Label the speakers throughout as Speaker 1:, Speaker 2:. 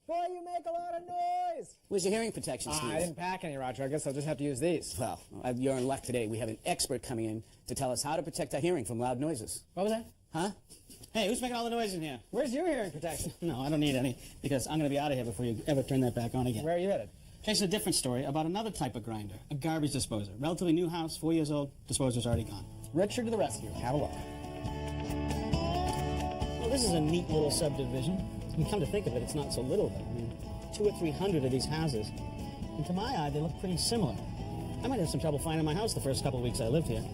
Speaker 1: Boy, you make a lot of noise!
Speaker 2: Where's your hearing protection, Steve?
Speaker 1: I didn't pack any, Roger. I guess I'll just have to use these.
Speaker 2: Well, you're in luck today. We have an expert coming in to tell us how to protect our hearing from loud noises.
Speaker 1: What was that?
Speaker 2: Huh?
Speaker 3: Hey, who's making all the noise in here?
Speaker 1: Where's your hearing protection?
Speaker 3: No, I don't need any, because I'm going to be out of here before you ever turn that back on again.
Speaker 1: Where are you headed?
Speaker 3: Chasing a different story about another type of grinder, a garbage disposer. Relatively new house, 4 years old, disposer's already gone.
Speaker 1: Richard to the rescue. Have a look.
Speaker 3: Well, this is a neat little subdivision. And come to think of it, it's not so little, though. I mean, 200 or 300 of these houses. And to my eye, they look pretty similar. I might have some trouble finding my house the first couple of weeks I lived here.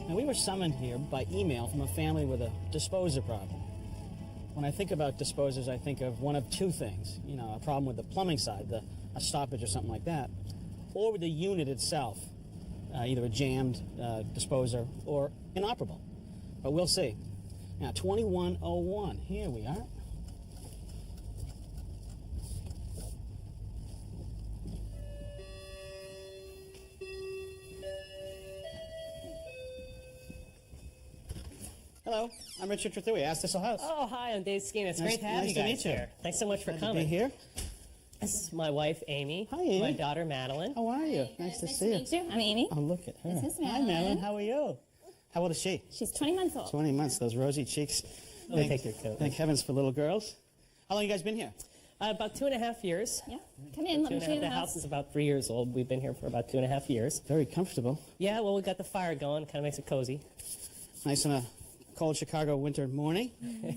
Speaker 3: Now, we were summoned here by email from a family with a disposer problem. When I think about disposers, I think of one of two things. You know, a problem with the plumbing side, a stoppage or something like that, or with the unit itself, either a jammed disposer or inoperable. But we'll see. Now, 2101, here we are. Hello, I'm Richard Trethewey, Ask Thistle House.
Speaker 4: Oh, hi, I'm Dave Skeen. It's great to have you guys here. Thanks so much for coming.
Speaker 3: To be here.
Speaker 4: This is my wife, Amy.
Speaker 3: Hi, Amy.
Speaker 4: My daughter, Madeline.
Speaker 3: How are you? Nice to see you.
Speaker 5: Nice to meet you. I'm Amy.
Speaker 3: Oh, look at her.
Speaker 5: This is
Speaker 3: Hi,
Speaker 5: Madeline.
Speaker 3: Madeline. How are you? How old is she?
Speaker 5: She's 20 months old.
Speaker 3: 20 months. Those rosy cheeks.
Speaker 4: Take your coat.
Speaker 3: Thank heavens for little girls. How long have you guys been here?
Speaker 4: About 2.5 years.
Speaker 5: Yeah. Come in. Let me show you the
Speaker 4: The house is about 3 years old. We've been here for about 2.5 years.
Speaker 3: Very comfortable.
Speaker 4: Yeah, well, we got the fire going. Kind of makes it cozy.
Speaker 3: Nice on a cold Chicago winter morning.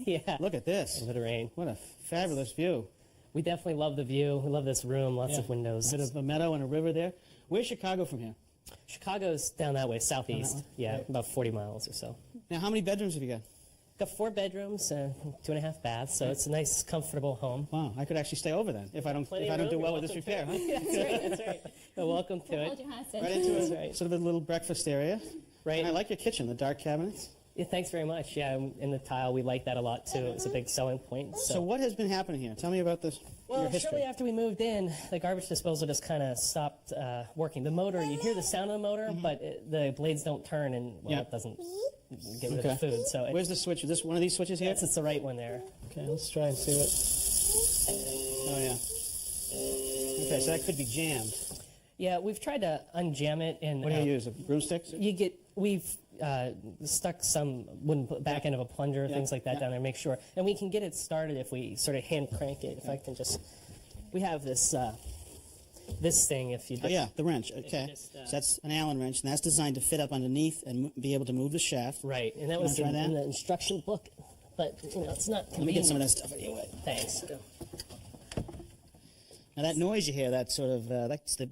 Speaker 4: Yeah.
Speaker 3: Look at this.
Speaker 4: A bit of rain.
Speaker 3: What a fabulous view.
Speaker 4: We definitely love the view. We love this room. Lots of windows.
Speaker 3: A bit of a meadow and a river there. Where's Chicago from here?
Speaker 4: Chicago's down that way, southeast.
Speaker 3: way?
Speaker 4: Yeah,
Speaker 3: Right.
Speaker 4: about 40 miles or so.
Speaker 3: Now, how many bedrooms have you got?
Speaker 4: Got 4 bedrooms, 2.5 baths, so it's a nice, comfortable home.
Speaker 3: Wow, I could actually stay over then if I don't
Speaker 4: Plenty of
Speaker 3: do
Speaker 4: room.
Speaker 3: well
Speaker 4: You're
Speaker 3: with this
Speaker 4: welcome
Speaker 3: repair, huh?
Speaker 4: That's right, that's right. Well, welcome to
Speaker 5: Hold
Speaker 4: it.
Speaker 5: your hostage.
Speaker 3: Right into
Speaker 4: That's
Speaker 3: it.
Speaker 4: right.
Speaker 3: Sort of a little breakfast area.
Speaker 4: Right.
Speaker 3: And I like your kitchen, the dark cabinets.
Speaker 4: Yeah, thanks very much. Yeah, in the tile, we like that a lot too. It's a big selling point.
Speaker 3: So what has been happening here? Tell me about this.
Speaker 4: Well,
Speaker 3: your history.
Speaker 4: shortly after we moved in, the garbage disposal just kind of stopped working. The motor, you hear the sound of the motor, but the blades don't turn, and well,
Speaker 3: Yeah.
Speaker 4: it doesn't get rid of the food. So
Speaker 3: Where's the switch? Is this one of these switches here?
Speaker 4: yes, it's the right one there.
Speaker 3: Okay, let's try and see what. Oh yeah. Okay, so that could be jammed.
Speaker 4: Yeah, we've tried to unjam it, and
Speaker 3: What do you use? A broomstick?
Speaker 4: we've stuck some wooden back end of a plunger, things like that down there, make sure, and we can get it started if we sort of hand crank it. If I can just, we have this this thing. If you
Speaker 3: Oh yeah, the wrench. Okay,
Speaker 4: just,
Speaker 3: so that's an Allen wrench, and that's designed to fit up underneath and be able to move the shaft.
Speaker 4: right, and that
Speaker 3: You
Speaker 4: was
Speaker 3: wanna try
Speaker 4: in
Speaker 3: that?
Speaker 4: the instruction book, but you know it's not.
Speaker 3: Let me get some of that stuff anyway.
Speaker 4: Thanks.
Speaker 3: Now that noise you hear, that sort of that's the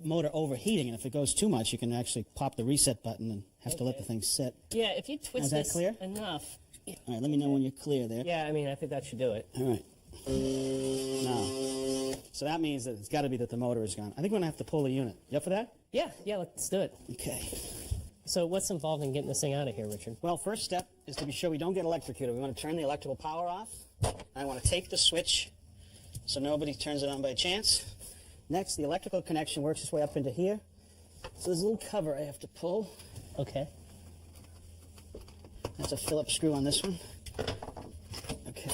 Speaker 3: motor overheating, and if it goes too much, you can actually pop the reset button and have to let the thing sit.
Speaker 4: Yeah, if you twist
Speaker 3: Is that
Speaker 4: this
Speaker 3: clear?
Speaker 4: enough.
Speaker 3: All right, let me know when you're clear there.
Speaker 4: Yeah, I mean, I think that should do it.
Speaker 3: All right. Now, so that means that it's got to be that the motor is gone. I think we're gonna have to pull the unit. You up for that?
Speaker 4: Yeah, let's do it.
Speaker 3: Okay.
Speaker 4: So what's involved in getting this thing out of here, Richard?
Speaker 3: Well, first step is to be sure we don't get electrocuted. We want to turn the electrical power off. I want to tape the switch so nobody turns it on by chance. Next, the electrical connection works its way up into here. So there's a little cover I have to pull.
Speaker 4: Okay.
Speaker 3: That's a Phillips screw on this one. Okay.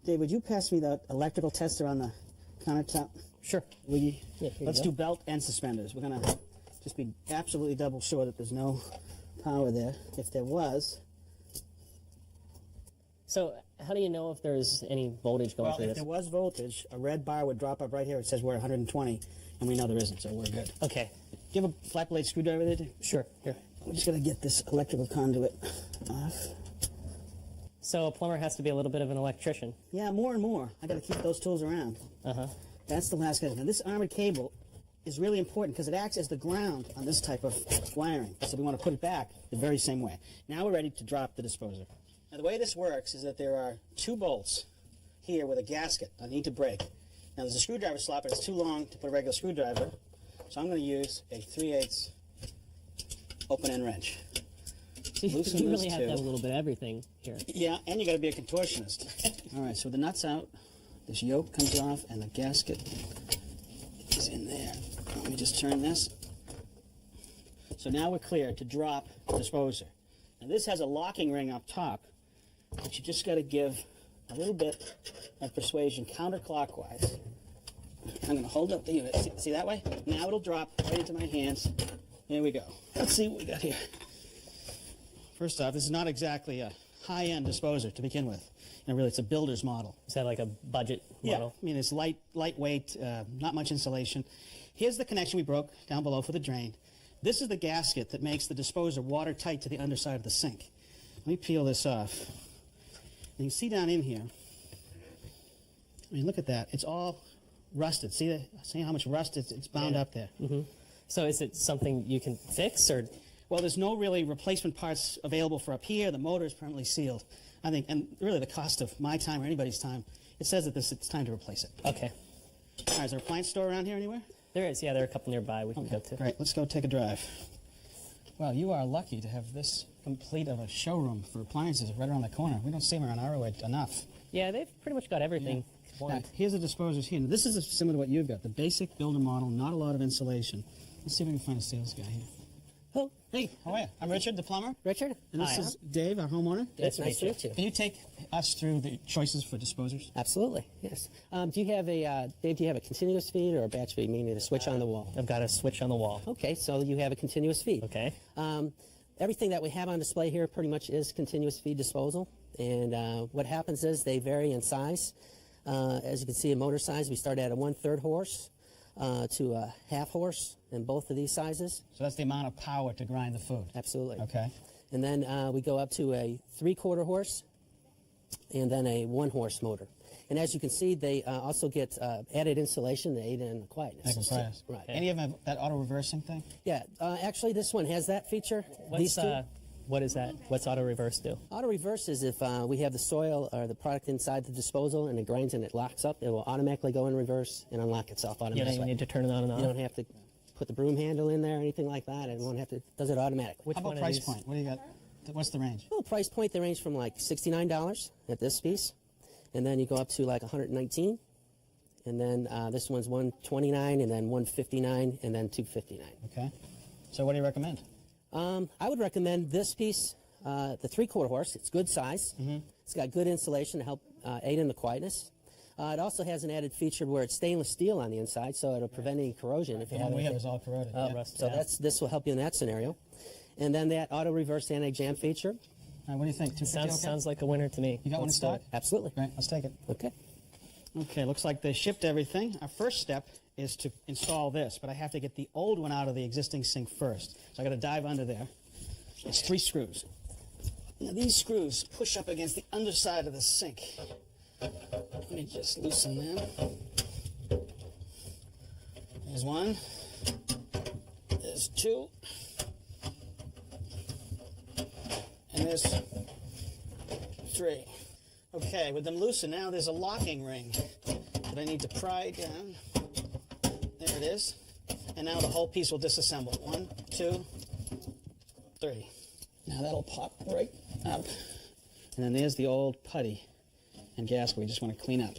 Speaker 3: Dave, would you pass me that electrical tester on the countertop?
Speaker 4: Sure.
Speaker 3: Will you?
Speaker 4: Yeah, here you
Speaker 3: Let's
Speaker 4: go.
Speaker 3: do belt and suspenders. We're going to just be absolutely double sure that there's no power there. If there was...
Speaker 4: So how do you know if there's any voltage going
Speaker 3: Well,
Speaker 4: through
Speaker 3: if
Speaker 4: this?
Speaker 3: there was voltage, a red bar would drop up right here. It says we're 120, and we know there isn't, so we're good.
Speaker 4: Okay.
Speaker 3: Do you have a flat blade screwdriver there, Dave?
Speaker 4: Sure. Here.
Speaker 3: We're just going to get this electrical conduit off.
Speaker 4: So a plumber has to be a little bit of an electrician.
Speaker 3: Yeah, more and more. I got to keep those tools around.
Speaker 4: Uh-huh.
Speaker 3: That's the last guy. Now, this armored cable is really important because it acts as the ground on this type of wiring. So we want to put it back the very same way. Now we're ready to drop the disposer. Now, the way this works is that there are 2 bolts here with a gasket I need to break. Now, there's a screwdriver slot, but it's too long to put a regular screwdriver. So I'm going to use a 3/8 open-end wrench.
Speaker 4: So you
Speaker 3: Loosen
Speaker 4: really
Speaker 3: those
Speaker 4: have to have a
Speaker 3: two.
Speaker 4: little bit of everything here.
Speaker 3: Yeah, and you got to be a contortionist. All right, so the nut's out, this yoke comes off, and the gasket is in there. Let me just turn this. So now we're clear to drop the disposer. Now this has a locking ring up top, but you just got to give a little bit of persuasion counterclockwise. I'm going to hold up the unit. See that way? Now it'll drop right into my hands. There we go. Let's see what we got here. First off, this is not exactly a high-end disposer to begin with. Really, it's a builder's model.
Speaker 4: Is that like a budget model?
Speaker 3: Yeah, I mean, it's lightweight, not much insulation. Here's the connection we broke down below for the drain. This is the gasket that makes the disposer watertight to the underside of the sink. Let me peel this off. And you can see down in here, I mean, look at that. It's all rusted. See how much rust it's bound up there.
Speaker 4: Mm-hmm. So is it something you can fix, or?
Speaker 3: Well, there's no really replacement parts available for up here. The motor is permanently sealed. I think, and really the cost of my time or anybody's time, it says that it's time to replace it.
Speaker 4: Okay.
Speaker 3: All right, is there a appliance store around here anywhere?
Speaker 4: There is, yeah, there are a couple nearby we can go to.
Speaker 3: Great, let's go take a drive. Well, you are lucky to have this complete of a showroom for appliances right around the corner. We don't see them around our way enough.
Speaker 4: Yeah, they've pretty much got everything.
Speaker 3: Yeah. Now, here's the disposers here. Now, this is similar to what you've got, the basic builder model, not a lot of insulation. Let's see if we can find a sales guy here.
Speaker 4: Oh,
Speaker 3: hey, how are you? I'm Richard, the plumber.
Speaker 4: Richard.
Speaker 3: And this is Dave, our homeowner.
Speaker 4: It's nice to meet you.
Speaker 3: Can you take us through the choices for disposers?
Speaker 6: Absolutely, yes. Do you have a, Dave, do you have a continuous feed or a batch feed, meaning a switch on the wall?
Speaker 4: I've got a switch on the wall.
Speaker 6: Okay, so you have a continuous feed.
Speaker 4: Okay.
Speaker 6: Everything that we have on display here pretty much is continuous feed disposal. And what happens is they vary in size. As you can see in motor size, we start at a 1/3 horse to a 1/2 horse in both of these sizes.
Speaker 3: So that's the amount of power to grind the food.
Speaker 6: Absolutely.
Speaker 3: Okay.
Speaker 6: And then we go up to a 3/4 horse and then a 1 horse motor. And as you can see, they also get added insulation to aid in the quietness.
Speaker 3: Right. Any of them have that auto-reversing thing?
Speaker 6: Yeah, actually this one has that feature. These two.
Speaker 4: What is that? What's auto reverse do?
Speaker 6: Auto reverse is if we have the soil or the product inside the disposal and it grinds and it locks up, it will automatically go in reverse and unlock itself automatically.
Speaker 4: You don't need to turn it on and off.
Speaker 6: You don't have to put the broom handle in there or anything like that. It won't have to. Does it automatically.
Speaker 3: How about price point? What do you got? What's the range?
Speaker 6: Well, price point, they range from like $69 at this piece, and then you go up to like $119, and then this one's $129, and then $159, and then $259.
Speaker 3: Okay. So what do you recommend?
Speaker 6: I would recommend this piece, the 3/4 horse. It's good size. Mm-hmm. It's got good insulation to help aid in the quietness. It also has an added feature where it's stainless steel on the inside, so it'll prevent any corrosion. If you have
Speaker 3: we have is all corroded.
Speaker 4: Rust,
Speaker 6: so this will help you in that scenario. And then that auto reverse anti-jam feature.
Speaker 3: What do you think?
Speaker 4: Sounds like a winner to me.
Speaker 3: You got one in stock?
Speaker 6: Absolutely.
Speaker 3: Right, let's take it.
Speaker 6: Okay.
Speaker 3: Okay, looks like they shipped everything. Our first step is to install this, but I have to get the old one out of the existing sink first. So I got to dive under there. It's 3 screws. Now these screws push up against the underside of the sink. Let me just loosen them. There's 1. There's 2. And there's 3. Okay, with them loosened, now there's a locking ring that I need to pry down. There it is. And now the whole piece will disassemble. 1, 2, 3. Now that'll pop right up. And then there's the old putty and gasket we just want to clean up.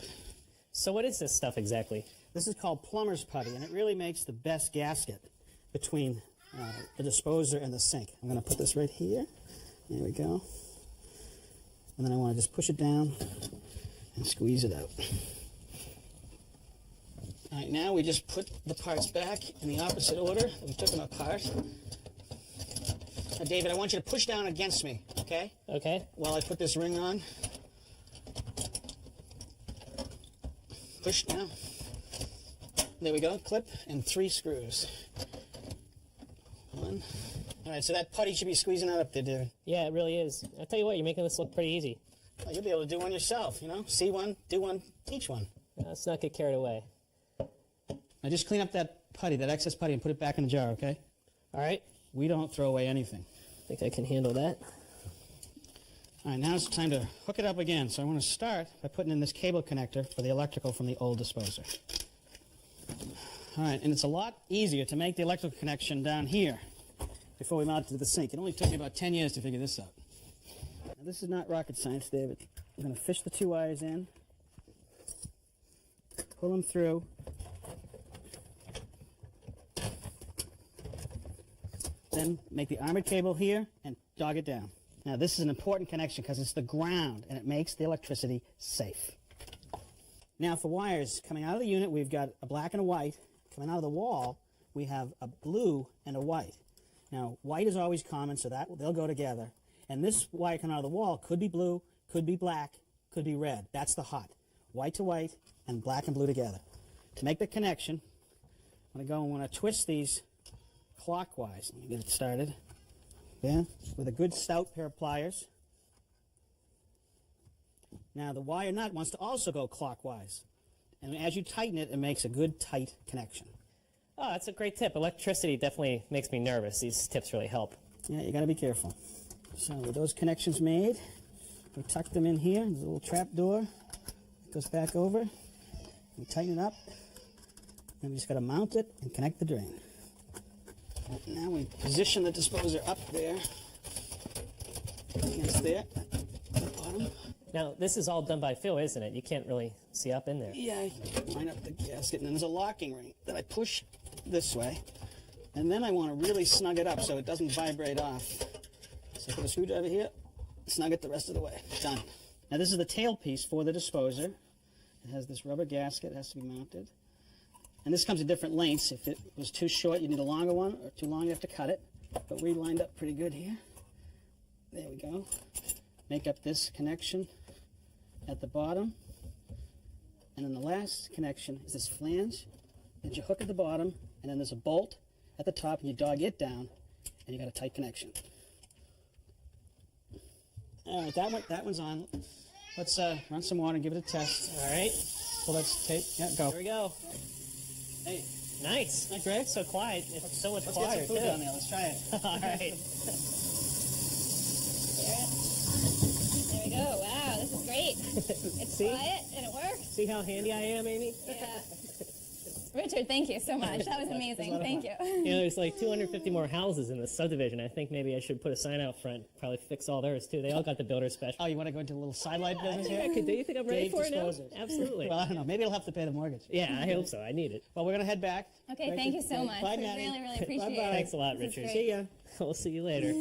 Speaker 4: So what is this stuff exactly?
Speaker 3: This is called plumber's putty, and it really makes the best gasket between the disposer and the sink. I'm going to put this right here. There we go. And then I want to just push it down and squeeze it out. All right, now we just put the parts back in the opposite order that we took them apart. Now, David, I want you to push down against me, okay?
Speaker 4: Okay.
Speaker 3: While I put this ring on. Push down. There we go, clip, and 3 screws. 1. All right, so that putty should be squeezing out up there, David.
Speaker 4: Yeah, it really is. I'll tell you what, you're making this look pretty easy.
Speaker 3: Well, you'll be able to do one yourself, you know? See one, do one, teach one.
Speaker 4: Let's not get carried away.
Speaker 3: Now just clean up that putty, that excess putty, and put it back in the jar, okay?
Speaker 4: All right.
Speaker 3: We don't throw away anything.
Speaker 4: I think I can handle that.
Speaker 3: All right, now it's time to hook it up again. So I want to start by putting in this cable connector for the electrical from the old disposer. All right, and it's a lot easier to make the electrical connection down here before we mount it to the sink. It only took me about 10 years to figure this out. Now, this is not rocket science, David. I'm going to fish the 2 wires in, pull them through, then make the armored cable here and dog it down. Now, this is an important connection because it's the ground, and it makes the electricity safe. Now, for wires coming out of the unit, we've got a black and a white. Coming out of the wall, we have a blue and a white. Now, white is always common, so that they'll go together. And this wire coming out of the wall could be blue, could be black, could be red. That's the hot. White to white and black and blue together. To make the connection, I'm going to twist these clockwise. Let me get it started. Yeah, with a good stout pair of pliers. Now the wire nut wants to also go clockwise. And as you tighten it, it makes a good tight connection.
Speaker 4: Oh, that's a great tip. Electricity definitely makes me nervous. These tips really help.
Speaker 3: Yeah, you got to be careful. So with those connections made, we tuck them in here. There's a little trap door. It goes back over. We tighten it up. And we just got to mount it and connect the drain. Now we position the disposer up there. Against there. The bottom.
Speaker 4: Now, this is all done by feel, isn't it? You can't really see up in there.
Speaker 3: Yeah, you line up the gasket, and then there's a locking ring that I push this way. And then I want to really snug it up so it doesn't vibrate off. So I put a screwdriver here, snug it the rest of the way. Done. Now this is the tailpiece for the disposer. It has this rubber gasket, it has to be mounted. And this comes in different lengths. If it was too short, you need a longer one, or too long, you have to cut it. But we lined up pretty good here. There we go. Make up this connection at the bottom. And then the last connection is this flange that you hook at the bottom, and then there's a bolt at the top, and you dog it down, and you got a tight connection. All right, that one's on. Let's run some water and give it a test.
Speaker 4: All right.
Speaker 3: Pull that tape. Yeah, go.
Speaker 4: Here we go.
Speaker 3: Hey,
Speaker 4: Nice.
Speaker 3: not great?
Speaker 4: So quiet. It's so much
Speaker 3: Let's get
Speaker 4: quieter,
Speaker 3: some food
Speaker 4: too.
Speaker 3: down there. Let's try it.
Speaker 4: All right.
Speaker 5: There we go. Wow, this is great. It's
Speaker 4: See?
Speaker 5: quiet and it works.
Speaker 4: See how handy I am, Amy?
Speaker 5: Yeah. Richard, thank you so much. That was amazing. Thank you.
Speaker 4: You know, there's like 250 more houses in the subdivision. I think maybe I should put a sign out front. Probably fix all theirs, too. They all got the builder special.
Speaker 3: Oh, you want to go into a little sidelight business here?
Speaker 4: I could do. You think I'm ready
Speaker 3: Dave
Speaker 4: for it now?
Speaker 3: Disposers.
Speaker 4: Absolutely.
Speaker 3: Well, I don't know. Maybe I'll have to pay the mortgage.
Speaker 4: Yeah, I hope so. I need it.
Speaker 3: Well, we're going to head back.
Speaker 5: Okay, thank you so much.
Speaker 3: Bye,
Speaker 5: We
Speaker 3: Maddie.
Speaker 5: really, really appreciate it.
Speaker 4: Thanks a lot,
Speaker 5: This is
Speaker 4: Richard.
Speaker 5: great.
Speaker 3: See ya.
Speaker 4: We'll see you later.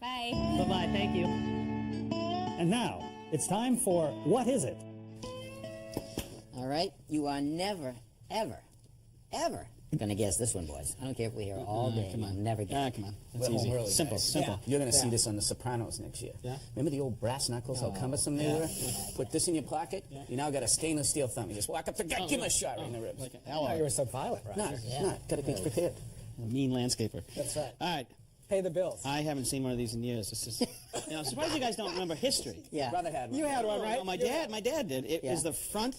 Speaker 5: Bye.
Speaker 4: Bye-bye. Thank you.
Speaker 7: And now, it's time for What Is It?
Speaker 8: All right? You are never, ever, ever going to guess this one, boys. I don't care if we're here all day.
Speaker 3: come on.
Speaker 8: You'll never guess.
Speaker 3: Come on.
Speaker 2: We're
Speaker 3: That's
Speaker 2: home
Speaker 3: easy.
Speaker 2: early,
Speaker 3: Simple,
Speaker 2: guys.
Speaker 3: simple.
Speaker 2: You're going to see this on The Sopranos next year.
Speaker 3: Yeah?
Speaker 2: Remember the old brass knuckles, how cumbersome they were? Put this in your pocket, you now got a stainless steel thumb. You just walk up to the guy, give him a shot right in the ribs.
Speaker 3: Like an
Speaker 1: Oh, you
Speaker 3: ally.
Speaker 1: were so violent, right?
Speaker 2: No, got to be prepared.
Speaker 3: A mean landscaper.
Speaker 1: That's right.
Speaker 3: All right.
Speaker 1: Pay the bills.
Speaker 3: I haven't seen one of these in years. It's just, I'm surprised you guys don't remember history.
Speaker 8: Yeah.
Speaker 2: Brother had one.
Speaker 1: You had one, right?
Speaker 3: Well, my dad did. It
Speaker 8: Yeah.
Speaker 3: was the front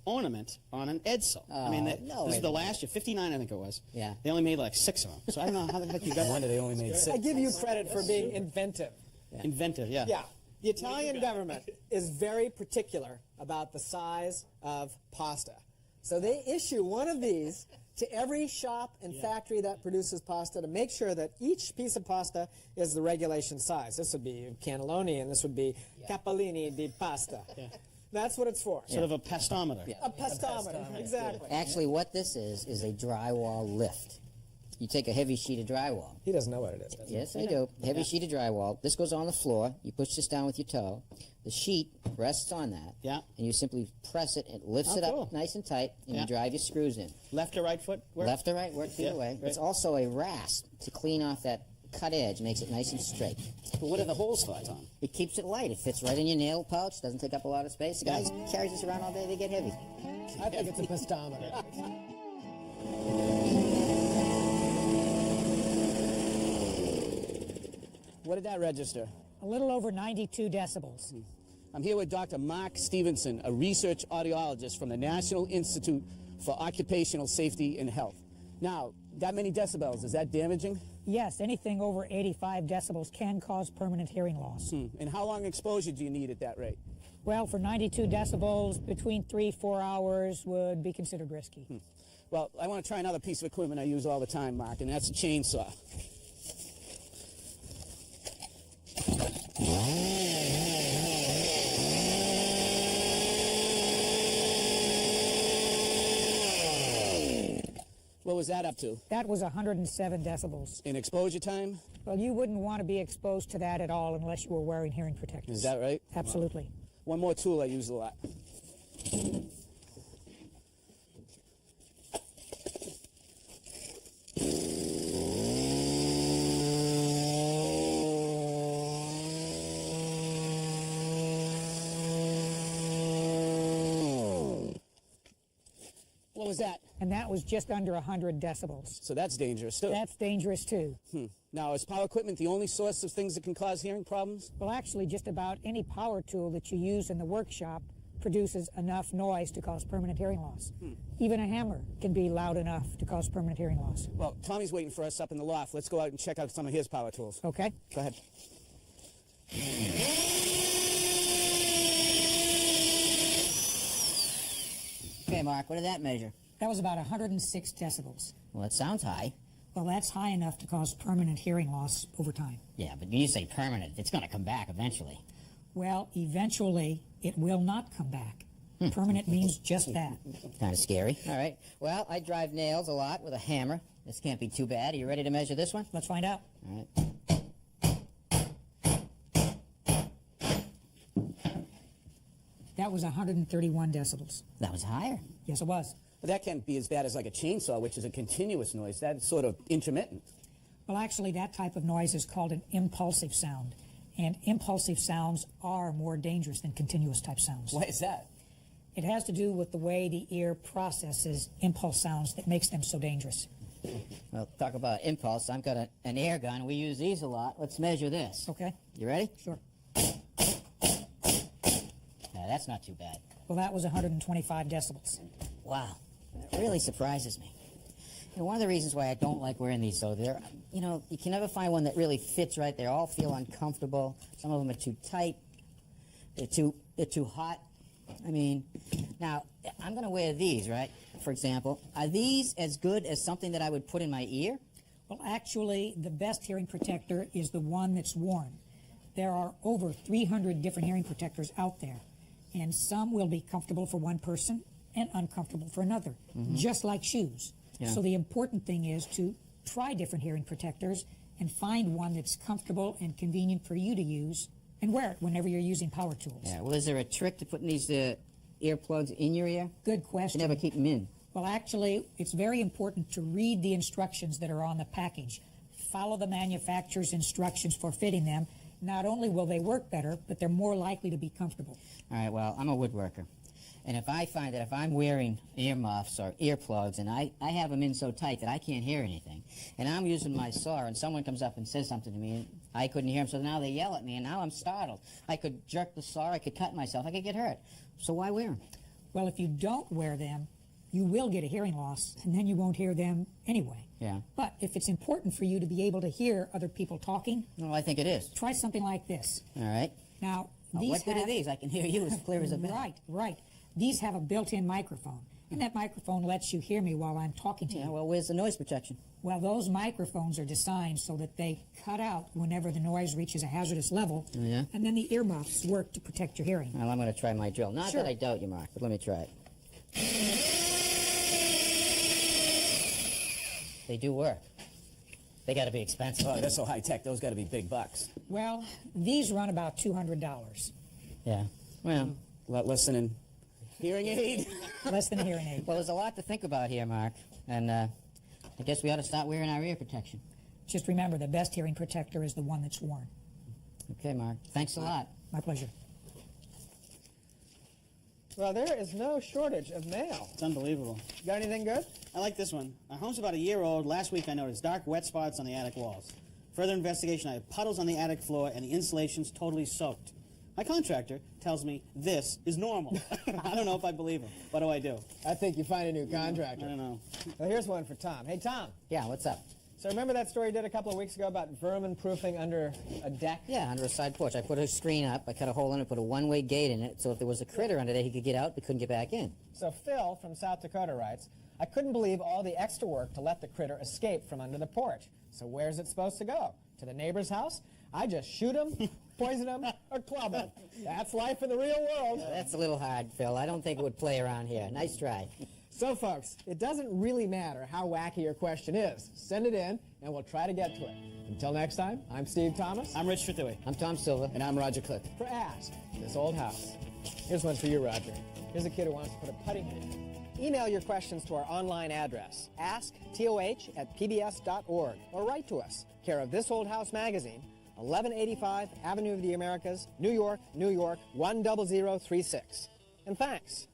Speaker 3: ornament on an Edsel. I mean,
Speaker 8: no,
Speaker 3: this is
Speaker 8: wait
Speaker 3: the
Speaker 8: a minute.
Speaker 3: last year, 59, I think it was.
Speaker 8: Yeah.
Speaker 3: They only made like 6 of them. So I don't know how the heck you got
Speaker 2: No wonder they only made
Speaker 1: I
Speaker 2: 6.
Speaker 1: give you credit for being inventive.
Speaker 3: inventive. Yeah.
Speaker 1: Yeah. The Italian government is very particular about the size of pasta. So they issue one of these to every shop and factory that produces pasta to make sure that each piece of pasta is the regulation size. This would be cannelloni, and this would be capellini di pasta. That's what it's for.
Speaker 3: Sort of a pastometer.
Speaker 1: A pastometer, exactly.
Speaker 8: Actually, what this is a drywall lift. You take a heavy sheet of drywall.
Speaker 1: He doesn't know what it is, does he?
Speaker 8: Yes, I do. Heavy sheet of drywall. This goes on the floor. You push this down with your toe. The sheet rests on that.
Speaker 3: Yeah.
Speaker 8: And you simply press it. It lifts
Speaker 3: Oh,
Speaker 8: it up
Speaker 3: cool.
Speaker 8: nice and tight, and
Speaker 3: Yeah.
Speaker 8: you drive your screws in.
Speaker 3: Left or right foot? Work?
Speaker 8: Left or right, works either
Speaker 3: Yeah,
Speaker 8: way.
Speaker 3: great.
Speaker 8: It's also a rasp to clean off that cut edge, makes it nice and straight.
Speaker 2: But what are the holes for, Tom?
Speaker 8: It keeps it light. It fits right in your nail pouch. Doesn't take up a lot of space. The guys carries this around all day. They get heavy.
Speaker 1: I think it's a pastometer.
Speaker 2: What did that register?
Speaker 9: A little over 92 decibels.
Speaker 2: I'm here with Dr. Mark Stevenson, a research audiologist from the National Institute for Occupational Safety and Health. Now, that many decibels, is that damaging?
Speaker 9: Yes, anything over 85 decibels can cause permanent hearing loss.
Speaker 2: And how long exposure do you need at that rate?
Speaker 9: Well, for 92 decibels, between 3-4 hours would be considered risky.
Speaker 2: Well, I want to try another piece of equipment I use all the time, Mark, and that's a chainsaw. What was that up to?
Speaker 9: That was 107 decibels.
Speaker 2: In exposure time?
Speaker 9: Well, you wouldn't want to be exposed to that at all unless you were wearing hearing protectors.
Speaker 2: Is that right?
Speaker 9: Absolutely.
Speaker 2: One more tool I use a lot. What was that?
Speaker 9: And that was just under 100 decibels.
Speaker 2: So that's dangerous too.
Speaker 9: That's dangerous too.
Speaker 2: Now, is power equipment the only source of things that can cause hearing problems?
Speaker 9: Well, actually, just about any power tool that you use in the workshop produces enough noise to cause permanent hearing loss. Even a hammer can be loud enough to cause permanent hearing loss.
Speaker 2: Well, Tommy's waiting for us up in the loft. Let's go out and check out some of his power tools.
Speaker 9: Okay?
Speaker 2: Go ahead.
Speaker 8: Okay, Mark, what did that measure?
Speaker 9: That was about 106 decibels.
Speaker 8: Well, that sounds high.
Speaker 9: Well, that's high enough to cause permanent hearing loss over time.
Speaker 8: Yeah, but when you say permanent, it's going to come back eventually.
Speaker 9: Well, eventually, it will not come back. Permanent means just that.
Speaker 8: Kind of scary. All right. Well, I drive nails a lot with a hammer. This can't be too bad. Are you ready to measure this one?
Speaker 9: Let's find out.
Speaker 8: All right.
Speaker 9: That was 131 decibels.
Speaker 8: That was higher.
Speaker 9: Yes, it was.
Speaker 2: But that can't be as bad as like a chainsaw, which is a continuous noise. That's sort of intermittent.
Speaker 9: Well, actually, that type of noise is called an impulsive sound. And impulsive sounds are more dangerous than continuous type sounds.
Speaker 2: Why is that?
Speaker 9: It has to do with the way the ear processes impulse sounds that makes them so dangerous.
Speaker 8: Well, talk about impulse. I've got an air gun. We use these a lot. Let's measure this.
Speaker 9: Okay?
Speaker 8: You ready?
Speaker 9: Sure.
Speaker 8: That's not too bad.
Speaker 9: Well, that was 125 decibels.
Speaker 8: Wow. That really surprises me. You know, one of the reasons why I don't like wearing these, though, they're, you know, you can never find one that really fits right. They all feel uncomfortable. Some of them are too tight. They're too hot. I mean, now, I'm going to wear these, right? For example, are these as good as something that I would put in my ear?
Speaker 9: Well, actually, the best hearing protector is the one that's worn. There are over 300 different hearing protectors out there, and some will be comfortable for one person and uncomfortable for another, just like shoes.
Speaker 8: Yeah.
Speaker 9: So the important thing is to try different hearing protectors and find one that's comfortable and convenient for you to use and wear it whenever you're using power tools.
Speaker 8: Yeah, well, is there a trick to putting these earplugs in your ear?
Speaker 9: Good question.
Speaker 8: You never keep them in.
Speaker 9: Well, actually, it's very important to read the instructions that are on the package. Follow the manufacturer's instructions for fitting them. Not only will they work better, but they're more likely to be comfortable.
Speaker 8: All right, well, I'm a woodworker. And if I find that if I'm wearing earmuffs or earplugs and I have them in so tight that I can't hear anything, and I'm using my saw and someone comes up and says something to me and I couldn't hear them, so now they yell at me and now I'm startled. I could jerk the saw, I could cut myself, I could get hurt. So why wear them?
Speaker 9: Well, if you don't wear them, you will get a hearing loss, and then you won't hear them anyway.
Speaker 8: Yeah.
Speaker 9: But if it's important for you to be able to hear other people talking,
Speaker 8: Well, I think it is.
Speaker 9: try something like this.
Speaker 8: All right.
Speaker 9: Now,
Speaker 8: Well,
Speaker 9: these
Speaker 8: what good are
Speaker 9: have-
Speaker 8: these? I can hear you as clear as a bell.
Speaker 9: Right, right. These have a built-in microphone, and that microphone lets you hear me while I'm talking to
Speaker 8: Yeah,
Speaker 9: you.
Speaker 8: well, where's the noise protection?
Speaker 9: Well, those microphones are designed so that they cut out whenever the noise reaches a hazardous level,
Speaker 8: Yeah.
Speaker 9: and then the earmuffs work to protect your hearing.
Speaker 8: Well, I'm going to try my drill. Not
Speaker 9: Sure.
Speaker 8: that I doubt you, Mark, but let me try it. They do work. They got to be expensive.
Speaker 2: Oh, that's so high tech. Those got to be big bucks.
Speaker 9: Well, these run about $200.
Speaker 8: Yeah. Well,
Speaker 2: A lot less than a hearing aid.
Speaker 9: Less than a hearing aid.
Speaker 8: well, there's a lot to think about here, Mark. And I guess we ought to start wearing our ear protection.
Speaker 9: Just remember, the best hearing protector is the one that's worn.
Speaker 8: Okay, Mark. Thanks a lot.
Speaker 9: My pleasure.
Speaker 1: Well, there is no shortage of mail.
Speaker 3: It's unbelievable.
Speaker 1: You got anything good?
Speaker 3: I like this one. Our home's about a year old. Last week I noticed dark, wet spots on the attic walls. Further investigation, I have puddles on the attic floor and the insulation's totally soaked. My contractor tells me this is normal. I don't know if I believe him. What do I do?
Speaker 1: I think you find a new contractor.
Speaker 3: I don't know.
Speaker 1: Well, here's one for Tom. Hey, Tom.
Speaker 8: Yeah, what's up?
Speaker 1: So remember that story you did a couple of weeks ago about vermin proofing under a deck?
Speaker 8: Yeah, under a side porch. I put a screen up. I cut a hole in it, put a one-way gate in it, so if there was a critter under there, he could get out but couldn't get back in.
Speaker 1: So Phil from South Dakota writes, I couldn't believe all the extra work to let the critter escape from under the porch. So where's it supposed to go? To the neighbor's house? I just shoot him, poison him, or club him. That's life in the real world.
Speaker 8: That's a little hard, Phil. I don't think it would play around here. Nice try.
Speaker 1: So, folks, it doesn't really matter how wacky your question is. Send it in, and we'll try to get to it. Until next time, I'm Steve Thomas.
Speaker 3: I'm Rich Trethewey.
Speaker 8: I'm Tom Silva.
Speaker 2: And I'm Roger Click.
Speaker 1: For Ask This Old House. Here's one for you, Roger. Here's a kid who wants to put a putting green. Email your questions to our online address, asktoh@pbs.org, or write to us, care of This Old House Magazine, 1185 Avenue of the Americas, New York, New York, 10036. And thanks.